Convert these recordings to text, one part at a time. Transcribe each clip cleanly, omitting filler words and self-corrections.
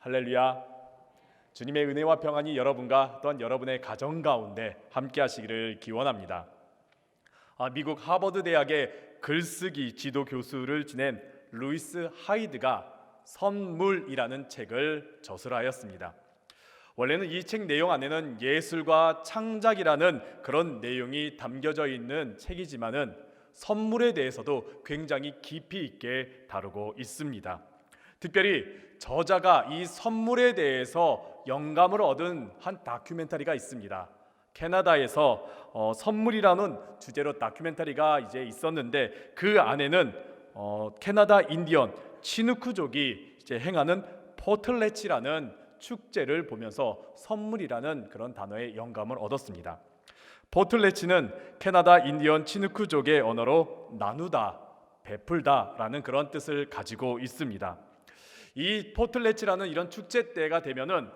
할렐루야. 주님의 은혜와 평안이 여러분과 또한 여러분의 가정 가운데 함께 하시기를 기원합니다. 미국 하버드 대학의 글쓰기 지도 교수를 지낸 루이스 하이드가 선물이라는 책을 저술하였습니다. 원래는 이 책 내용 안에는 예술과 창작이라는 그런 내용이 담겨져 있는 책이지만은 선물에 대해서도 굉장히 깊이 있게 다루고 있습니다. 특별히 저자가 이 선물에 대해서 영감을 얻은 한 다큐멘터리가 있습니다. 캐나다에서 선물이라는 주제로 다큐멘터리가 이제 있었는데 그 안에는 캐나다 인디언 치누크족이 이제 행하는 포틀레치라는 축제를 보면서 선물이라는 그런 단어의 영감을 얻었습니다. 포틀레치는 캐나다 인디언 치누크족의 언어로 나누다, 베풀다라는 그런 뜻을 가지고 있습니다. 이 포틀레치라는 이런 축제 때가 되면은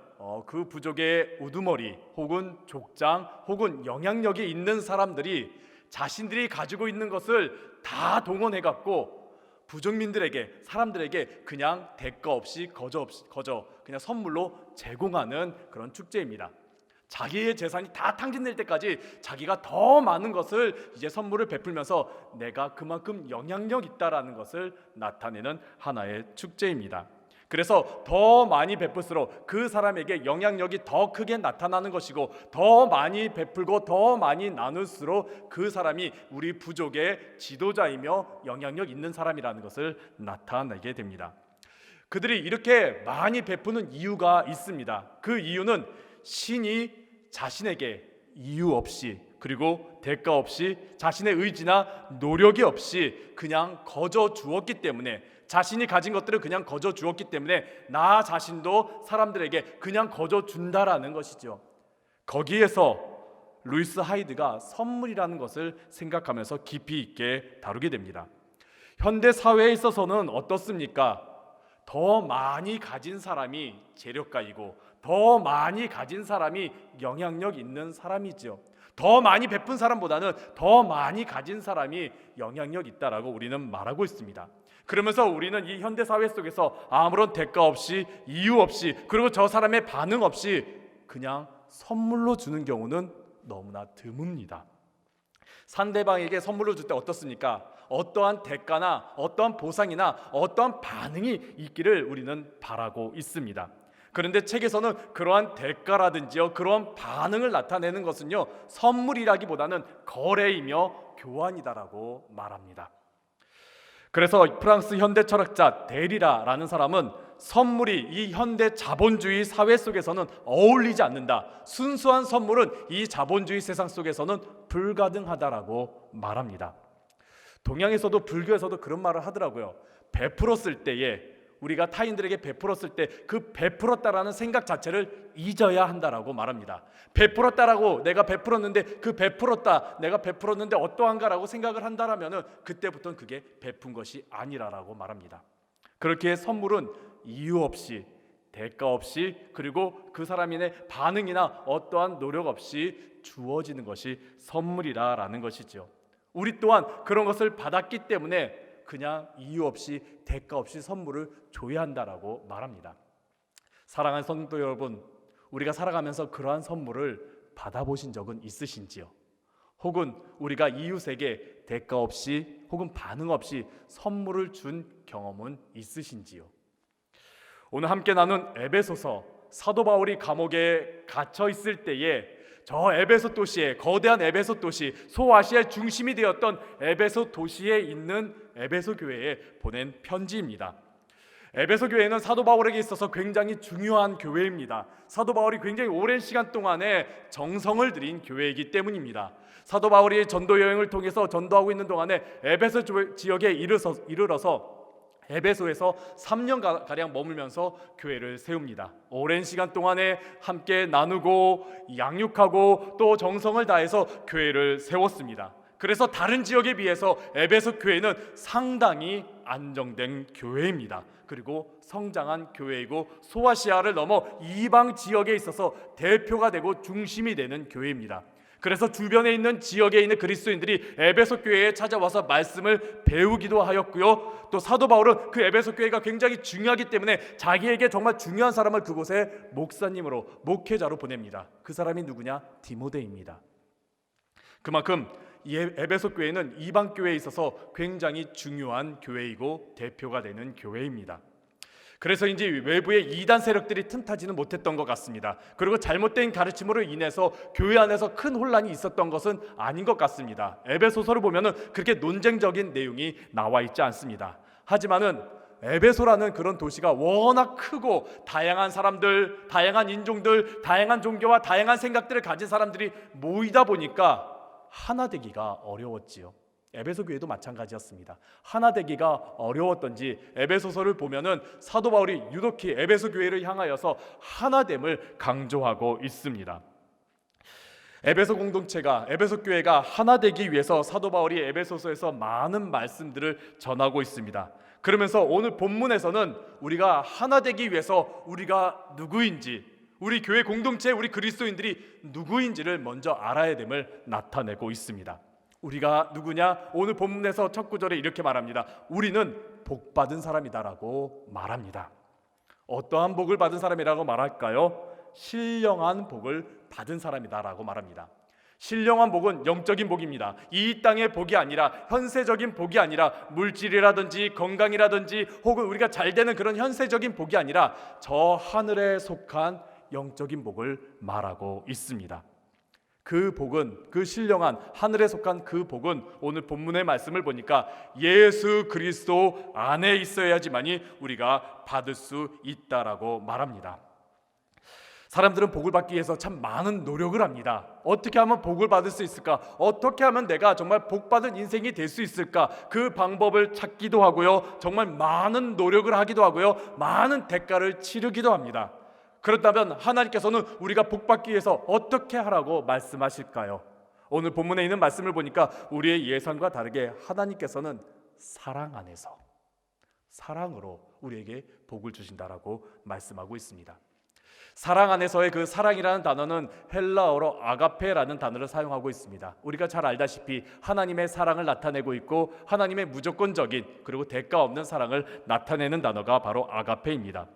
그 부족의 우두머리 혹은 족장 혹은 영향력이 있는 사람들이 자신들이 가지고 있는 것을 다 동원해 갖고 부족민들에게 사람들에게 그냥 대가 없이 거저 그냥 선물로 제공하는 그런 축제입니다. 자기의 재산이 다 탕진될 때까지 자기가 더 많은 것을 이제 선물을 베풀면서 내가 그만큼 영향력 있다라는 것을 나타내는 하나의 축제입니다. 그래서 더 많이 베풀수록 그 사람에게 영향력이 더 크게 나타나는 것이고 더 많이 베풀고 더 많이 나눌수록 그 사람이 우리 부족의 지도자이며 영향력 있는 사람이라는 것을 나타내게 됩니다. 그들이 이렇게 많이 베푸는 이유가 있습니다. 그 이유는 신이 자신에게 이유 없이 그리고 대가 없이 자신의 의지나 노력이 없이 그냥 거저 주었기 때문에 자신이 가진 것들을 그냥 거저 주었기 때문에 나 자신도 사람들에게 그냥 거저 준다라는 것이죠. 거기에서 루이스 하이드가 선물이라는 것을 생각하면서 깊이 있게 다루게 됩니다. 현대 사회에 있어서는 어떻습니까? 더 많이 가진 사람이 재력가이고 더 많이 가진 사람이 영향력 있는 사람이죠. 더 많이 베푼 사람보다는 더 많이 가진 사람이 영향력 있다라고 우리는 말하고 있습니다. 그러면서 우리는 이 현대 사회 속에서 아무런 대가 없이 이유 없이 그리고 저 사람의 반응 없이 그냥 선물로 주는 경우는 너무나 드뭅니다. 상대방에게 선물로 줄 때 어떻습니까? 어떠한 대가나 어떠한 보상이나 어떠한 반응이 있기를 우리는 바라고 있습니다. 그런데 책에서는 그러한 대가라든지요 그러한 반응을 나타내는 것은요 선물이라기보다는 거래이며 교환이다라고 말합니다. 그래서 프랑스 현대 철학자 데리라라는 사람은 선물이 이 현대 자본주의 사회 속에서는 어울리지 않는다. 순수한 선물은 이 자본주의 세상 속에서는 불가능하다라고 말합니다. 동양에서도 불교에서도 그런 말을 하더라고요. 베풀었을 때에 우리가 타인들에게 베풀었을 때 그 베풀었다라는 생각 자체를 잊어야 한다라고 말합니다. 베풀었다라고 내가 베풀었는데 그 베풀었다 내가 베풀었는데 어떠한가라고 생각을 한다라면은 그때부터는 그게 베푼 것이 아니라라고 말합니다. 그렇게 선물은 이유 없이 대가 없이 그리고 그 사람의 반응이나 어떠한 노력 없이 주어지는 것이 선물이라는 것이죠. 우리 또한 그런 것을 받았기 때문에 그냥 이유 없이 대가 없이 선물을 줘야 한다라고 말합니다. 사랑하는 성도 여러분, 우리가 살아가면서 그러한 선물을 받아보신 적은 있으신지요? 혹은 우리가 이웃에게 대가 없이 혹은 반응 없이 선물을 준 경험은 있으신지요? 오늘 함께 나눈 에베소서, 사도 바울이 감옥에 갇혀 있을 때에 저 에베소 도시에 거대한 에베소 도시 소아시아의 중심이 되었던 에베소 도시에 있는 에베소 교회에 보낸 편지입니다. 에베소 교회는 사도 바울에게 있어서 굉장히 중요한 교회입니다. 사도 바울이 굉장히 오랜 시간 동안에 정성을 들인 교회이기 때문입니다. 사도 바울이 전도 여행을 통해서 전도하고 있는 동안에 에베소 지역에 이르러서 에베소에서 3년가량 머물면서 교회를 세웁니다. 오랜 시간 동안에 함께 나누고 양육하고 또 정성을 다해서 교회를 세웠습니다. 그래서 다른 지역에 비해서 에베소 교회는 상당히 안정된 교회입니다. 그리고 성장한 교회이고 소아시아를 넘어 이방 지역에 있어서 대표가 되고 중심이 되는 교회입니다. 그래서 주변에 있는 지역에 있는 그리스도인들이 에베소 교회에 찾아와서 말씀을 배우기도 하였고요. 또 사도 바울은 그 에베소 교회가 굉장히 중요하기 때문에 자기에게 정말 중요한 사람을 그곳에 목사님으로, 목회자로 보냅니다. 그 사람이 누구냐? 디모데입니다. 그만큼 이 에베소 교회는 이방 교회에 있어서 굉장히 중요한 교회이고 대표가 되는 교회입니다. 그래서인지 외부의 이단 세력들이 틈타지는 못했던 것 같습니다. 그리고 잘못된 가르침으로 인해서 교회 안에서 큰 혼란이 있었던 것은 아닌 것 같습니다. 에베소서를 보면은 그렇게 논쟁적인 내용이 나와 있지 않습니다. 하지만은 에베소라는 그런 도시가 워낙 크고 다양한 사람들, 다양한 인종들, 다양한 종교와 다양한 생각들을 가진 사람들이 모이다 보니까 하나 되기가 어려웠지요. 에베소 교회도 마찬가지였습니다. 하나 되기가 어려웠던지 에베소서를 보면은 사도 바울이 유독히 에베소 교회를 향하여서 하나됨을 강조하고 있습니다. 에베소 공동체가, 에베소 교회가 하나 되기 위해서 사도 바울이 에베소서에서 많은 말씀들을 전하고 있습니다. 그러면서 오늘 본문에서는 우리가 하나 되기 위해서 우리가 누구인지, 우리 교회 공동체, 우리 그리스도인들이 누구인지를 먼저 알아야 됨을 나타내고 있습니다. 우리가 누구냐? 오늘 본문에서 첫 구절에 이렇게 말합니다. 우리는 복받은 사람이다라고 말합니다. 어떠한 복을 받은 사람이라고 말할까요? 신령한 복을 받은 사람이다라고 말합니다. 신령한 복은 영적인 복입니다. 이 땅의 복이 아니라, 현세적인 복이 아니라, 물질이라든지 건강이라든지 혹은 우리가 잘 되는 그런 현세적인 복이 아니라 저 하늘에 속한 영적인 복을 말하고 있습니다. 그 복은, 그 신령한 하늘에 속한 그 복은 오늘 본문의 말씀을 보니까 예수 그리스도 안에 있어야지만이 우리가 받을 수 있다라고 말합니다. 사람들은 복을 받기 위해서 참 많은 노력을 합니다. 어떻게 하면 복을 받을 수 있을까? 어떻게 하면 내가 정말 복받은 인생이 될 수 있을까? 그 방법을 찾기도 하고요, 정말 많은 노력을 하기도 하고요, 많은 대가를 치르기도 합니다. 그렇다면 하나님께서는 우리가 복받기 위해서 어떻게 하라고 말씀하실까요? 오늘 본문에 있는 말씀을 보니까 우리의 예상과 다르게 하나님께서는 사랑 안에서, 사랑으로 우리에게 복을 주신다라고 말씀하고 있습니다. 사랑 안에서의 그 사랑이라는 단어는 헬라어로 아가페라는 단어를 사용하고 있습니다. 우리가 잘 알다시피 하나님의 사랑을 나타내고 있고 하나님의 무조건적인 그리고 대가 없는 사랑을 나타내는 단어가 바로 아가페입니다.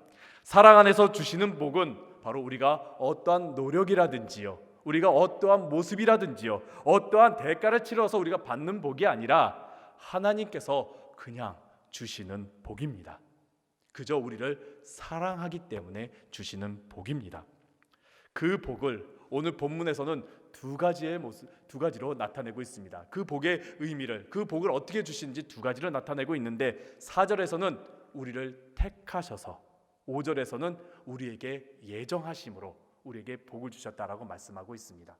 사랑 안에서 주시는 복은 바로 우리가 어떠한 노력이라든지요, 우리가 어떠한 모습이라든지요, 어떠한 대가를 치러서 우리가 받는 복이 아니라 하나님께서 그냥 주시는 복입니다. 그저 우리를 사랑하기 때문에 주시는 복입니다. 그 복을 오늘 본문에서는 두 가지로 나타내고 있습니다. 그 복의 의미를, 그 복을 어떻게 주시는지 두 가지로 나타내고 있는데 4절에서는 우리를 택하셔서, 5절에서는 우리에게 예정하심으로 우리에게 복을 주셨다라고 말씀하고 있습니다.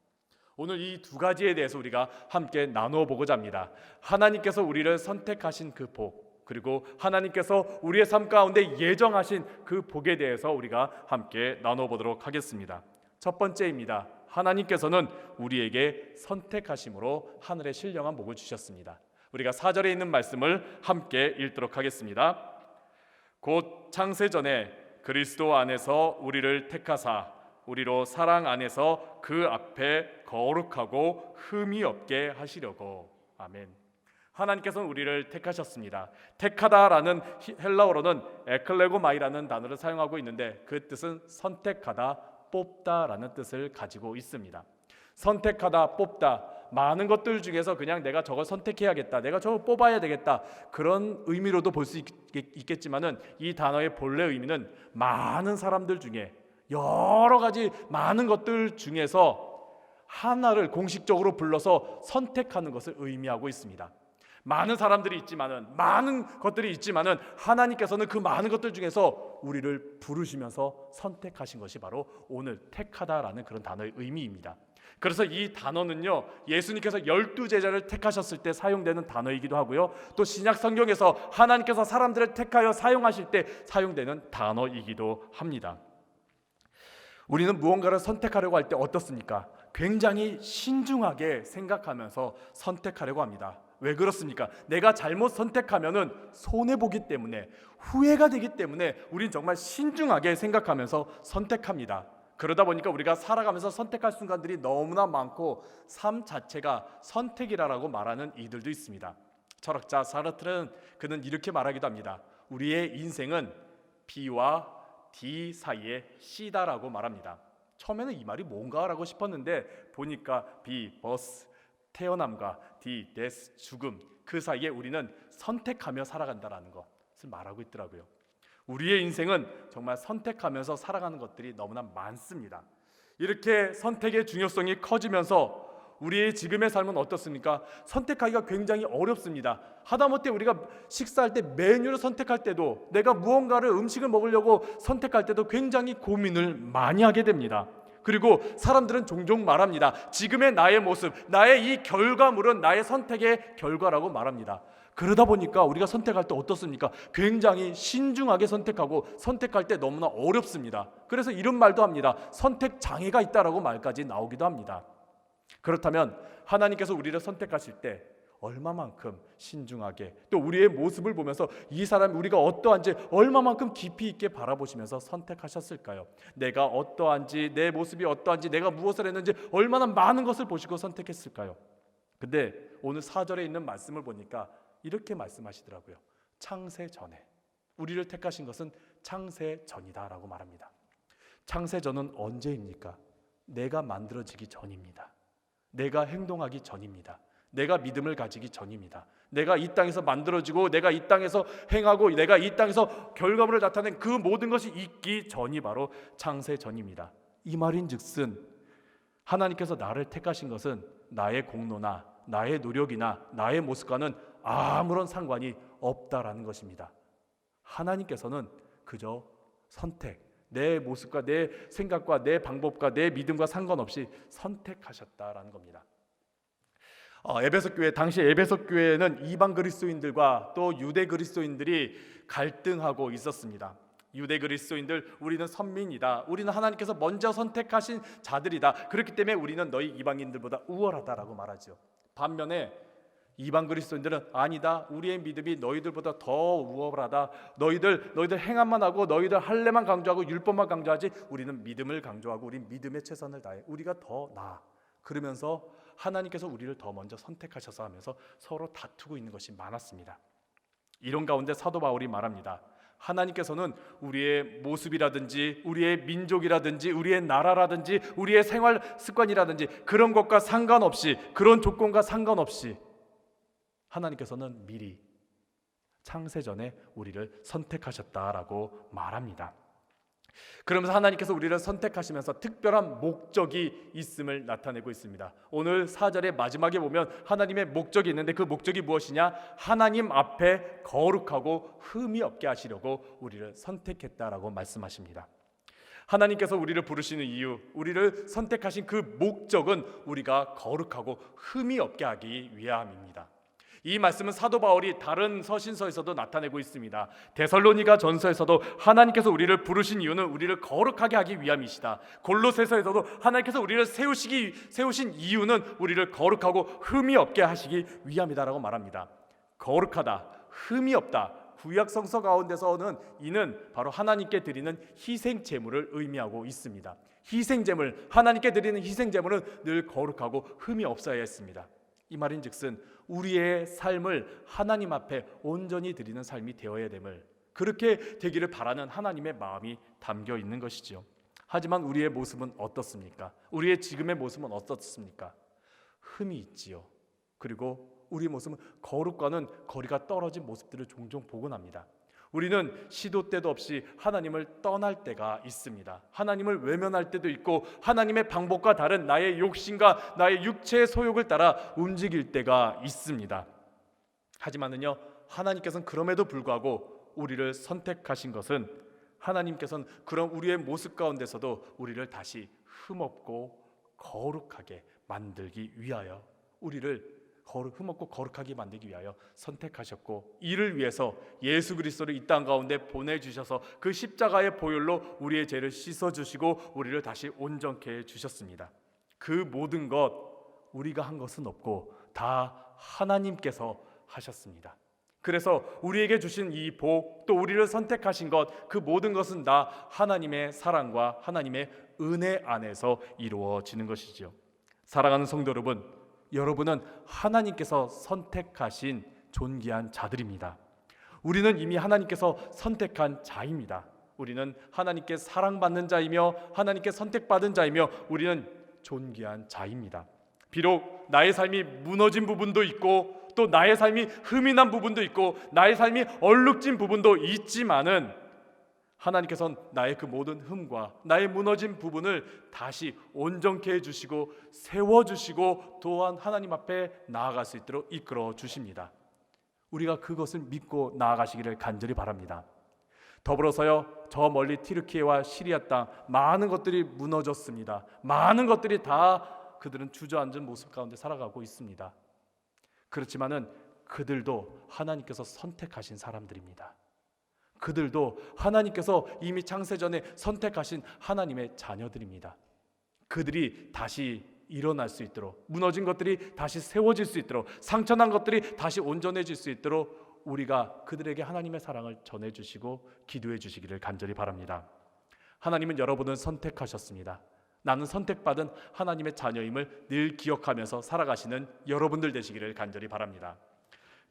오늘 이 두 가지에 대해서 우리가 함께 나누어 보고자 합니다. 하나님께서 우리를 선택하신 그 복, 그리고 하나님께서 우리의 삶 가운데 예정하신 그 복에 대해서 우리가 함께 나누어 보도록 하겠습니다. 첫 번째입니다. 하나님께서는 우리에게 선택하심으로 하늘의 신령한 복을 주셨습니다. 우리가 4절에 있는 말씀을 함께 읽도록 하겠습니다. 곧 창세전에 그리스도 안에서 우리를 택하사 우리로 사랑 안에서 그 앞에 거룩하고 흠이 없게 하시려고. 아멘. 하나님께서는 우리를 택하셨습니다. 택하다라는 헬라어로는 에클레고마이라는 단어를 사용하고 있는데 그 뜻은 선택하다, 뽑다라는 뜻을 가지고 있습니다. 선택하다, 뽑다, 많은 것들 중에서 그냥 내가 저걸 선택해야겠다, 내가 저걸 뽑아야 되겠다, 그런 의미로도 볼 수 있겠지만은 이 단어의 본래 의미는 많은 사람들 중에, 여러 가지 많은 것들 중에서 하나를 공식적으로 불러서 선택하는 것을 의미하고 있습니다. 많은 사람들이 있지만은, 많은 것들이 있지만은 하나님께서는 그 많은 것들 중에서 우리를 부르시면서 선택하신 것이 바로 오늘 택하다라는 그런 단어의 의미입니다. 그래서 이 단어는요, 예수님께서 12제자를 택하셨을 때 사용되는 단어이기도 하고요, 또 신약 성경에서 하나님께서 사람들을 택하여 사용하실 때 사용되는 단어이기도 합니다. 우리는 무언가를 선택하려고 할 때 어떻습니까? 굉장히 신중하게 생각하면서 선택하려고 합니다. 왜 그렇습니까? 내가 잘못 선택하면은 손해보기 때문에, 후회가 되기 때문에 우린 정말 신중하게 생각하면서 선택합니다. 그러다 보니까 우리가 살아가면서 선택할 순간들이 너무나 많고 삶 자체가 선택이라고 말하는 이들도 있습니다. 철학자 사르트르는 그는 이렇게 말하기도 합니다. 우리의 인생은 B와 D 사이의 C다라고 말합니다. 처음에는 이 말이 뭔가라고 싶었는데 보니까 B, 버스, 태어남과 D, 데스, 죽음, 그 사이에 우리는 선택하며 살아간다라는 것을 말하고 있더라고요. 우리의 인생은 정말 선택하면서 살아가는 것들이 너무나 많습니다. 이렇게 선택의 중요성이 커지면서 우리의 지금의 삶은 어떻습니까? 선택하기가 굉장히 어렵습니다. 하다못해 우리가 식사할 때 메뉴를 선택할 때도, 내가 무언가를 음식을 먹으려고 선택할 때도 굉장히 고민을 많이 하게 됩니다. 그리고 사람들은 종종 말합니다. 지금의 나의 모습, 나의 이 결과물은 나의 선택의 결과라고 말합니다. 그러다 보니까 우리가 선택할 때 어떻습니까? 굉장히 신중하게 선택하고 선택할 때 너무나 어렵습니다. 그래서 이런 말도 합니다. 선택 장애가 있다라고 말까지 나오기도 합니다. 그렇다면 하나님께서 우리를 선택하실 때 얼마만큼 신중하게, 또 우리의 모습을 보면서 이 사람 우리가 어떠한지 얼마만큼 깊이 있게 바라보시면서 선택하셨을까요? 내가 어떠한지, 내 모습이 어떠한지, 내가 무엇을 했는지 얼마나 많은 것을 보시고 선택했을까요? 근데 오늘 4절에 있는 말씀을 보니까 이렇게 말씀하시더라고요. 창세 전에 우리를 택하신 것은 창세 전이다라고 말합니다. 창세 전은 언제입니까? 내가 만들어지기 전입니다. 내가 행동하기 전입니다. 내가 믿음을 가지기 전입니다. 내가 이 땅에서 만들어지고 내가 이 땅에서 행하고 내가 이 땅에서 결과물을 나타낸 그 모든 것이 있기 전이 바로 창세 전입니다. 이 말인즉슨 하나님께서 나를 택하신 것은 나의 공로나 나의 노력이나 나의 모습과는 아무런 상관이 없다라는 것입니다. 하나님께서는 그저 선택, 내 모습과 내 생각과 내 방법과 내 믿음과 상관없이 선택하셨다라는 겁니다. 에베소 교회, 당시 에베소 교회는 이방 그리스도인들과 또 유대 그리스도인들이 갈등하고 있었습니다. 유대 그리스도인들, 우리는 선민이다, 우리는 하나님께서 먼저 선택하신 자들이다, 그렇기 때문에 우리는 너희 이방인들보다 우월하다라고 말하죠. 반면에 이방 그리스도인들은 아니다, 우리의 믿음이 너희들보다 더 우월하다, 너희들 행함만 하고 너희들 할례만 강조하고 율법만 강조하지 우리는 믿음을 강조하고 우리 믿음의 최선을 다해, 우리가 더 나아. 그러면서 하나님께서 우리를 더 먼저 선택하셔서 하면서 서로 다투고 있는 것이 많았습니다. 이런 가운데 사도 바울이 말합니다. 하나님께서는 우리의 모습이라든지 우리의 민족이라든지 우리의 나라라든지 우리의 생활 습관이라든지 그런 것과 상관없이, 그런 조건과 상관없이 하나님께서는 미리 창세전에 우리를 선택하셨다라고 말합니다. 그러면서 하나님께서 우리를 선택하시면서 특별한 목적이 있음을 나타내고 있습니다. 오늘 4절의 마지막에 보면 하나님의 목적이 있는데 그 목적이 무엇이냐? 하나님 앞에 거룩하고 흠이 없게 하시려고 우리를 선택했다라고 말씀하십니다. 하나님께서 우리를 부르시는 이유, 우리를 선택하신 그 목적은 우리가 거룩하고 흠이 없게 하기 위함입니다. 이 말씀은 사도 바울이 다른 서신서에서도 나타내고 있습니다. 데살로니가 전서에서도 하나님께서 우리를 부르신 이유는 우리를 거룩하게 하기 위함이시다. 골로새서에서도 하나님께서 우리를 세우신 이유는 우리를 거룩하고 흠이 없게 하시기 위함이다라고 말합니다. 거룩하다, 흠이 없다, 구약 성서 가운데서는 이는 바로 하나님께 드리는 희생 제물을 의미하고 있습니다. 희생 제물, 하나님께 드리는 희생 제물은 늘 거룩하고 흠이 없어야 했습니다. 이 말인즉슨 우리의 삶을 하나님 앞에 온전히 드리는 삶이 되어야 됨을, 그렇게 되기를 바라는 하나님의 마음이 담겨 있는 것이지요. 하지만 우리의 모습은 어떻습니까? 우리의 지금의 모습은 어떻습니까? 흠이 있지요. 그리고 우리 모습은 거룩과는 거리가 떨어진 모습들을 종종 보곤 합니다. 우리는 시도 때도 없이 하나님을 떠날 때가 있습니다. 하나님을 외면할 때도 있고 하나님의 방법과 다른 나의 욕심과 나의 육체의 소욕을 따라 움직일 때가 있습니다. 하지만은요, 하나님께서는 그럼에도 불구하고 우리를 선택하신 것은, 하나님께서는 그런 우리의 모습 가운데서도 우리를 다시 흠없고 거룩하게 만들기 위하여, 우리를 흠없고 거룩하게 만들기 위하여 선택하셨고, 이를 위해서 예수 그리스도를 이 땅 가운데 보내주셔서 그 십자가의 보혈로 우리의 죄를 씻어주시고 우리를 다시 온전케 해주셨습니다. 그 모든 것 우리가 한 것은 없고 다 하나님께서 하셨습니다. 그래서 우리에게 주신 이 복, 또 우리를 선택하신 것, 그 모든 것은 다 하나님의 사랑과 하나님의 은혜 안에서 이루어지는 것이지요. 사랑하는 성도 여러분, 여러분은 하나님께서 선택하신 존귀한 자들입니다. 우리는 이미 하나님께서 선택한 자입니다. 우리는 하나님께 사랑받는 자이며 하나님께 선택받은 자이며 우리는 존귀한 자입니다. 비록 나의 삶이 무너진 부분도 있고 또 나의 삶이 흠이 난 부분도 있고 나의 삶이 얼룩진 부분도 있지만은 하나님께서는 나의 그 모든 흠과 나의 무너진 부분을 다시 온전케 해주시고 세워주시고 또한 하나님 앞에 나아갈 수 있도록 이끌어 주십니다. 우리가 그것을 믿고 나아가시기를 간절히 바랍니다. 더불어서요, 저 멀리 튀르키예와 시리아 땅 많은 것들이 무너졌습니다. 많은 것들이 다 그들은 주저앉은 모습 가운데 살아가고 있습니다. 그렇지만은 그들도 하나님께서 선택하신 사람들입니다. 그들도 하나님께서 이미 창세전에 선택하신 하나님의 자녀들입니다. 그들이 다시 일어날 수 있도록, 무너진 것들이 다시 세워질 수 있도록, 상처난 것들이 다시 온전해질 수 있도록 우리가 그들에게 하나님의 사랑을 전해주시고 기도해 주시기를 간절히 바랍니다. 하나님은 여러분을 선택하셨습니다. 나는 선택받은 하나님의 자녀임을 늘 기억하면서 살아가시는 여러분들 되시기를 간절히 바랍니다.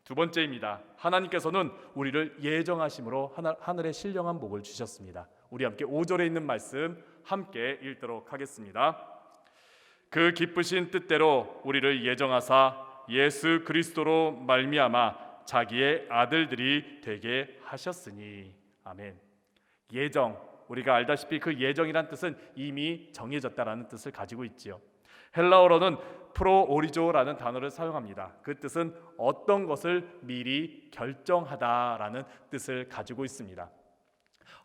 두 번째입니다. 하나님께서는 우리를 예정하심으로 하늘의 신령한 복을 주셨습니다. 우리 함께 5절에 있는 말씀 함께 읽도록 하겠습니다. 그 기쁘신 뜻대로 우리를 예정하사 예수 그리스도로 말미암아 자기의 아들들이 되게 하셨으니. 아멘. 예정, 우리가 알다시피 그 예정이란 뜻은 이미 정해졌다라는 뜻을 가지고 있지요. 헬라어로는 프로오리조라는 단어를 사용합니다. 그 뜻은 어떤 것을 미리 결정하다라는 뜻을 가지고 있습니다.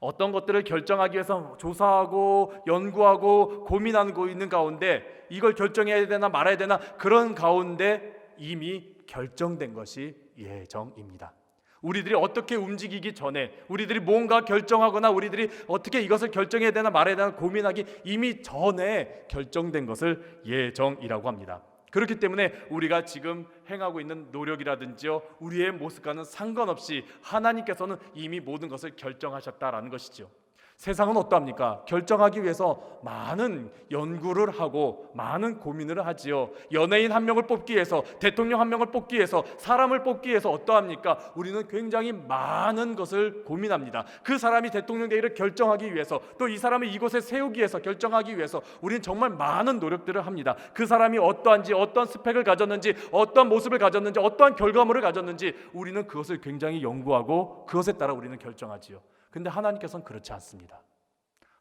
어떤 것들을 결정하기 위해서 조사하고 연구하고 고민하고 있는 가운데 이걸 결정해야 되나 말아야 되나 그런 가운데 이미 결정된 것이 예정입니다. 우리들이 어떻게 움직이기 전에 우리들이 뭔가 결정하거나 우리들이 어떻게 이것을 결정해야 되나 말아야 되나 고민하기 이미 전에 결정된 것을 예정이라고 합니다. 그렇기 때문에 우리가 지금 행하고 있는 노력이라든지요, 우리의 모습과는 상관없이 하나님께서는 이미 모든 것을 결정하셨다라는 것이죠. 세상은 어떠합니까? 결정하기 위해서 많은 연구를 하고 많은 고민을 하지요. 연예인 한 명을 뽑기 위해서, 대통령 한 명을 뽑기 위해서, 사람을 뽑기 위해서 어떠합니까? 우리는 굉장히 많은 것을 고민합니다. 그 사람이 대통령 되기를 결정하기 위해서, 또 이 사람을 이곳에 세우기 위해서 결정하기 위해서 우리는 정말 많은 노력들을 합니다. 그 사람이 어떠한지, 어떤 스펙을 가졌는지, 어떤 모습을 가졌는지, 어떠한 결과물을 가졌는지 우리는 그것을 굉장히 연구하고 그것에 따라 우리는 결정하지요. 근데 하나님께서는 그렇지 않습니다.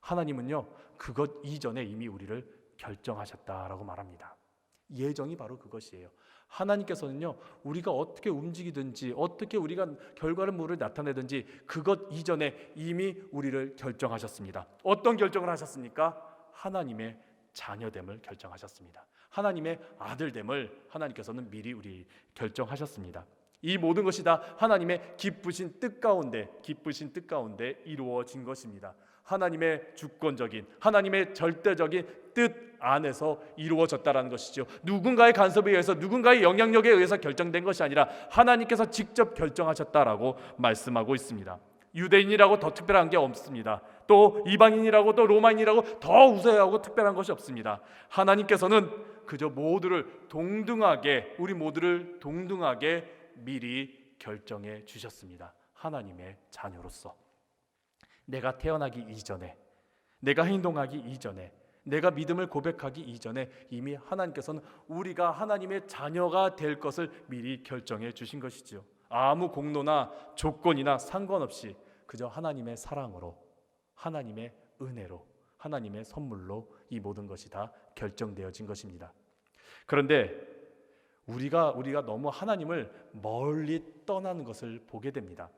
하나님은요, 그것 이전에 이미 우리를 결정하셨다라고 말합니다. 예정이 바로 그것이에요. 하나님께서는요, 우리가 어떻게 움직이든지 어떻게 우리가 결과물을 나타내든지 그것 이전에 이미 우리를 결정하셨습니다. 어떤 결정을 하셨습니까? 하나님의 자녀됨을 결정하셨습니다. 하나님의 아들됨을 하나님께서는 미리 우리 결정하셨습니다. 이 모든 것이 다 하나님의 기쁘신 뜻 가운데 이루어진 것입니다. 하나님의 주권적인, 하나님의 절대적인 뜻 안에서 이루어졌다라는 것이죠. 누군가의 간섭에 의해서, 누군가의 영향력에 의해서 결정된 것이 아니라 하나님께서 직접 결정하셨다라고 말씀하고 있습니다. 유대인이라고 더 특별한 게 없습니다. 또 이방인이라고 또 로마인이라고 더 우세하고 특별한 것이 없습니다. 하나님께서는 그저 우리 모두를 동등하게 미리 결정해 주셨습니다. 하나님의 자녀로서 내가 태어나기 이전에, 내가 행동하기 이전에, 내가 믿음을 고백하기 이전에 이미 하나님께서는 우리가 하나님의 자녀가 될 것을 미리 결정해 주신 것이지요. 아무 공로나 조건이나 상관없이 그저 하나님의 사랑으로, 하나님의 은혜로, 하나님의 선물로 이 모든 것이 다 결정되어진 것입니다. 그런데 우리가 너무 하나님을 멀리 떠나는 것을 보게 됩니다.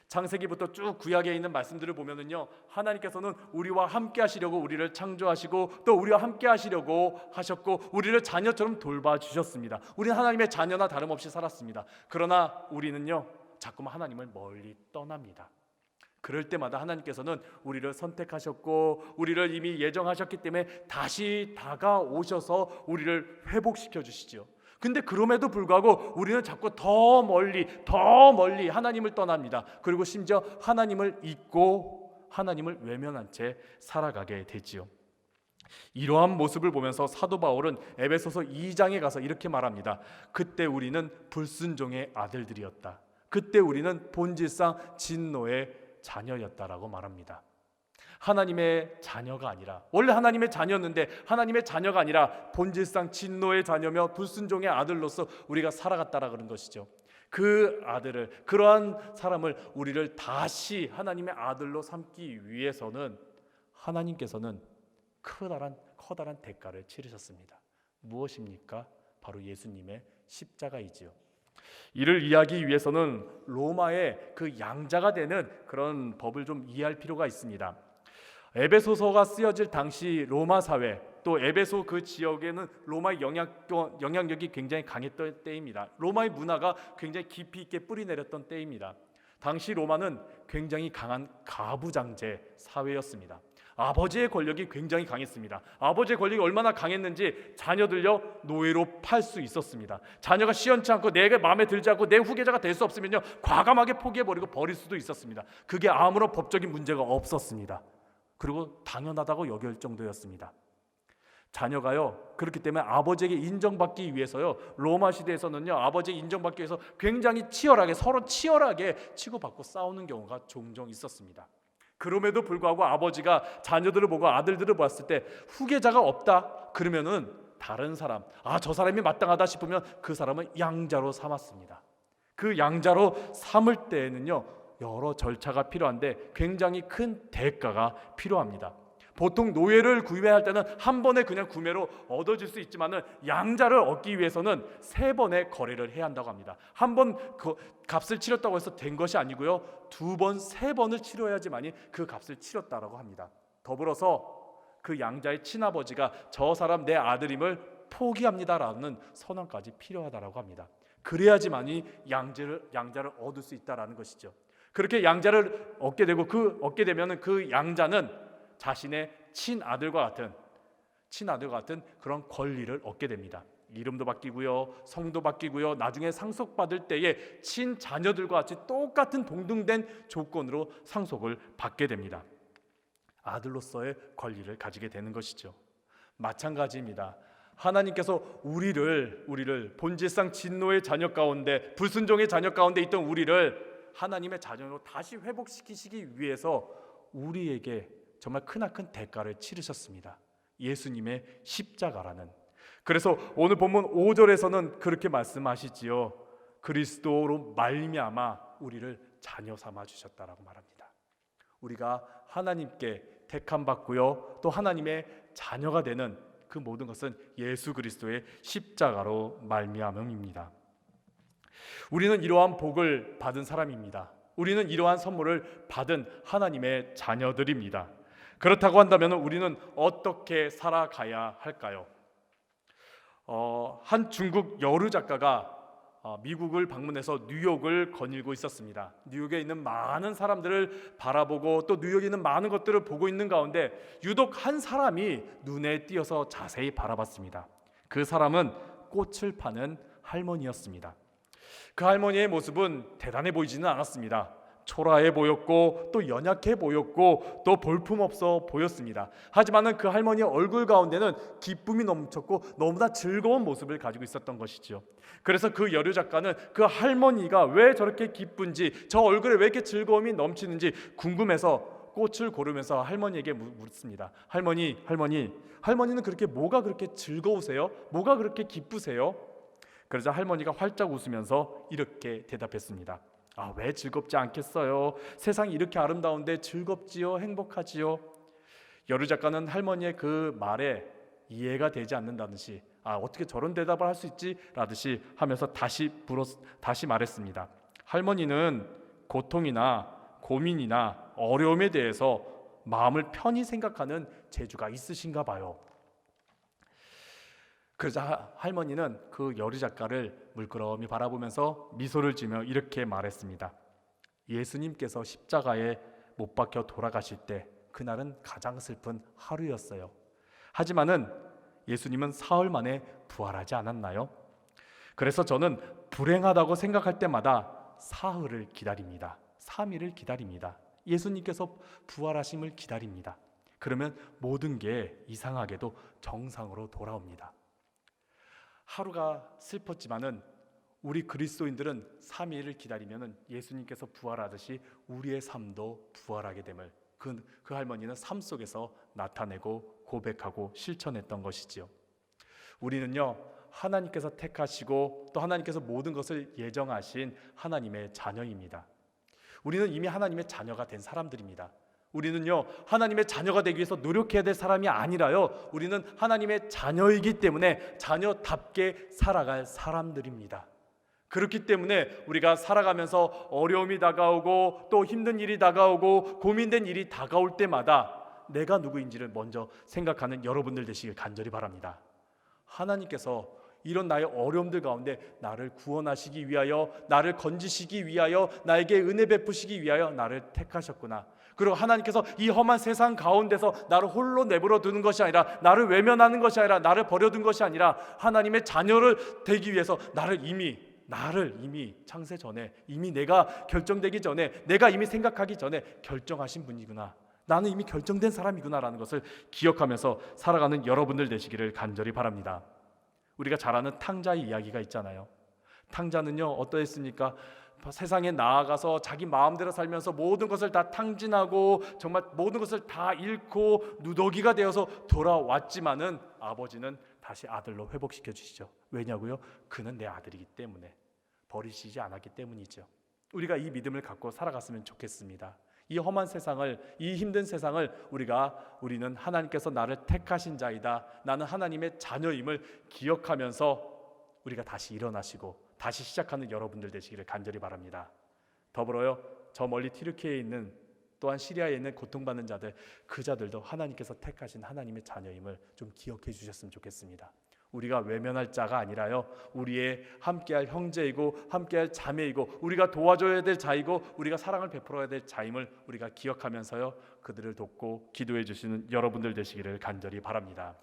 창세기부터 쭉 구약에 있는 말씀들을 보면은요, 하나님께서는 우리와 함께 하시려고 우리를 창조하시고 또 우리와 함께 하시려고 하셨고 우리를 자녀처럼 돌봐주셨습니다. 우리는 하나님의 자녀나 다름없이 살았습니다. 그러나 우리는요, 자꾸만 하나님을 멀리 떠납니다. 그럴 때마다 하나님께서는 우리를 선택하셨고 우리를 이미 예정하셨기 때문에 다시 다가오셔서 우리를 회복시켜 주시죠. 근데 그럼에도 불구하고 우리는 자꾸 더 멀리 하나님을 떠납니다. 그리고 심지어 하나님을 잊고 하나님을 외면한 채 살아가게 되지요. 이러한 모습을 보면서 사도 바울은 에베소서 2장에 가서 이렇게 말합니다. 그때 우리는 불순종의 아들들이었다. 그때 우리는 본질상 진노의 자녀였다라고 말합니다. 하나님의 자녀가 아니라, 원래 하나님의 자녀였는데 하나님의 자녀가 아니라 본질상 진노의 자녀며 불순종의 아들로서 우리가 살아갔다라 그런 것이죠. 그 아들을, 그러한 사람을, 우리를 다시 하나님의 아들로 삼기 위해서는 하나님께서는 커다란 대가를 치르셨습니다. 무엇입니까? 바로 예수님의 십자가이지요. 이를 이해하기 위해서는 로마의 그 양자가 되는 그런 법을 좀 이해할 필요가 있습니다. 에베소서가 쓰여질 당시 로마 사회, 또 에베소 그 지역에는 로마의 영향력이 굉장히 강했던 때입니다. 로마의 문화가 굉장히 깊이 있게 뿌리내렸던 때입니다. 당시 로마는 굉장히 강한 가부장제 사회였습니다. 아버지의 권력이 굉장히 강했습니다. 아버지의 권력이 얼마나 강했는지 자녀들요 노예로 팔 수 있었습니다. 자녀가 시원치 않고 내가 마음에 들지 않고 내 후계자가 될 수 없으면요 과감하게 포기해버리고 버릴 수도 있었습니다. 그게 아무런 법적인 문제가 없었습니다. 그리고 당연하다고 여길 정도였습니다. 자녀가요 그렇기 때문에 아버지에게 인정받기 위해서요 로마 시대에서는요 아버지에게 인정받기 위해서 굉장히 서로 치열하게 치고받고 싸우는 경우가 종종 있었습니다. 그럼에도 불구하고 아버지가 자녀들을 보고 아들들을 봤을 때 후계자가 없다 그러면은 다른 사람, 저 사람이 마땅하다 싶으면 그 사람은 양자로 삼았습니다. 그 양자로 삼을 때에는요 여러 절차가 필요한데 굉장히 큰 대가가 필요합니다. 보통 노예를 구매할 때는 한 번에 그냥 구매로 얻어질 수 있지만은 양자를 얻기 위해서는 3번의 거래를 해야 한다고 합니다. 한 번 그 값을 치렀다고 해서 된 것이 아니고요 2번, 3번을 치러야지만이 그 값을 치렀다라고 합니다. 더불어서 그 양자의 친아버지가 저 사람 내 아들임을 포기합니다라는 선언까지 필요하다라고 합니다. 그래야지만이 양자를 얻을 수 있다라는 것이죠. 그렇게 양자를 얻게 되고 얻게 되면은 그 양자는 자신의 친아들과 같은 그런 권리를 얻게 됩니다. 이름도 바뀌고요, 성도 바뀌고요, 나중에 상속받을 때에 친자녀들과 같이 똑같은 동등된 조건으로 상속을 받게 됩니다. 아들로서의 권리를 가지게 되는 것이죠. 마찬가지입니다. 하나님께서 우리를 본질상 진노의 자녀 가운데, 불순종의 자녀 가운데 있던 우리를 하나님의 자녀로 다시 회복시키시기 위해서 우리에게 정말 크나큰 대가를 치르셨습니다. 예수님의 십자가라는. 그래서 오늘 본문 5절에서는 그렇게 말씀하시지요. 그리스도로 말미암아 우리를 자녀 삼아 주셨다라고 말합니다. 우리가 하나님께 택함 받고요, 또 하나님의 자녀가 되는 그 모든 것은 예수 그리스도의 십자가로 말미암음입니다. 우리는 이러한 복을 받은 사람입니다. 우리는 이러한 선물을 받은 하나님의 자녀들입니다. 그렇다고 한다면 우리는 어떻게 살아가야 할까요? 한 중국 여류 작가가 미국을 방문해서 뉴욕을 거닐고 있었습니다. 뉴욕에 있는 많은 사람들을 바라보고 또 뉴욕에 있는 많은 것들을 보고 있는 가운데 유독 한 사람이 눈에 띄어서 자세히 바라봤습니다. 그 사람은 꽃을 파는 할머니였습니다. 그 할머니의 모습은 대단해 보이지는 않았습니다. 초라해 보였고 또 연약해 보였고 또 볼품없어 보였습니다. 하지만 그 할머니의 얼굴 가운데는 기쁨이 넘쳤고 너무나 즐거운 모습을 가지고 있었던 것이죠. 그래서 그 여류 작가는 그 할머니가 왜 저렇게 기쁜지, 저 얼굴에 왜 이렇게 즐거움이 넘치는지 궁금해서 꽃을 고르면서 할머니에게 묻습니다. 할머니는 그렇게 뭐가 그렇게 즐거우세요? 뭐가 그렇게 기쁘세요? 그러자 할머니가 활짝 웃으면서 이렇게 대답했습니다. 왜 즐겁지 않겠어요? 세상이 이렇게 아름다운데 즐겁지요? 행복하지요? 여류 작가는 할머니의 그 말에 이해가 되지 않는다듯이 어떻게 저런 대답을 할 수 있지? 라듯이 하면서 다시 말했습니다. 할머니는 고통이나 고민이나 어려움에 대해서 마음을 편히 생각하는 재주가 있으신가 봐요. 그러자 할머니는 그 여류 작가를 물끄러미 바라보면서 미소를 지으며 이렇게 말했습니다. 예수님께서 십자가에 못 박혀 돌아가실 때 그날은 가장 슬픈 하루였어요. 하지만은 예수님은 사흘 만에 부활하지 않았나요? 그래서 저는 불행하다고 생각할 때마다 사흘을 기다립니다. 3일을 기다립니다. 예수님께서 부활하심을 기다립니다. 그러면 모든 게 이상하게도 정상으로 돌아옵니다. 하루가 슬펐지만은 우리 그리스도인들은 3일을 기다리면은 예수님께서 부활하듯이 우리의 삶도 부활하게 됨을 그 할머니는 삶 속에서 나타내고 고백하고 실천했던 것이지요. 우리는요, 하나님께서 택하시고 또 하나님께서 모든 것을 예정하신 하나님의 자녀입니다. 우리는 이미 하나님의 자녀가 된 사람들입니다. 우리는요, 하나님의 자녀가 되기 위해서 노력해야 될 사람이 아니라요, 우리는 하나님의 자녀이기 때문에 자녀답게 살아갈 사람들입니다. 그렇기 때문에 우리가 살아가면서 어려움이 다가오고 또 힘든 일이 다가오고 고민된 일이 다가올 때마다 내가 누구인지를 먼저 생각하는 여러분들 되시길 간절히 바랍니다. 하나님께서 이런 나의 어려움들 가운데 나를 구원하시기 위하여, 나를 건지시기 위하여, 나에게 은혜 베푸시기 위하여 나를 택하셨구나. 그리고 하나님께서 이 험한 세상 가운데서 나를 홀로 내버려 두는 것이 아니라, 나를 외면하는 것이 아니라, 나를 버려둔 것이 아니라 하나님의 자녀를 되기 위해서 나를 이미 창세 전에, 이미 내가 결정되기 전에, 내가 이미 생각하기 전에 결정하신 분이구나. 나는 이미 결정된 사람이구나라는 것을 기억하면서 살아가는 여러분들 되시기를 간절히 바랍니다. 우리가 잘 아는 탕자의 이야기가 있잖아요. 탕자는요, 어떠했습니까? 세상에 나아가서 자기 마음대로 살면서 모든 것을 다 탕진하고 정말 모든 것을 다 잃고 누더기가 되어서 돌아왔지만은 아버지는 다시 아들로 회복시켜 주시죠. 왜냐고요? 그는 내 아들이기 때문에, 버리시지 않았기 때문이죠. 우리가 이 믿음을 갖고 살아갔으면 좋겠습니다. 이 험한 세상을, 이 힘든 세상을 우리는 하나님께서 나를 택하신 자이다, 나는 하나님의 자녀임을 기억하면서 우리가 다시 일어나시고 다시 시작하는 여러분들 되시기를 간절히 바랍니다. 더불어요, 저 멀리 튀르키예에 있는, 또한 시리아에 있는 고통받는 자들, 그 자들도 하나님께서 택하신 하나님의 자녀임을 좀 기억해 주셨으면 좋겠습니다. 우리가 외면할 자가 아니라요, 우리의 함께할 형제이고 함께할 자매이고 우리가 도와줘야 될 자이고 우리가 사랑을 베풀어야 될 자임을 우리가 기억하면서요, 그들을 돕고 기도해 주시는 여러분들 되시기를 간절히 바랍니다.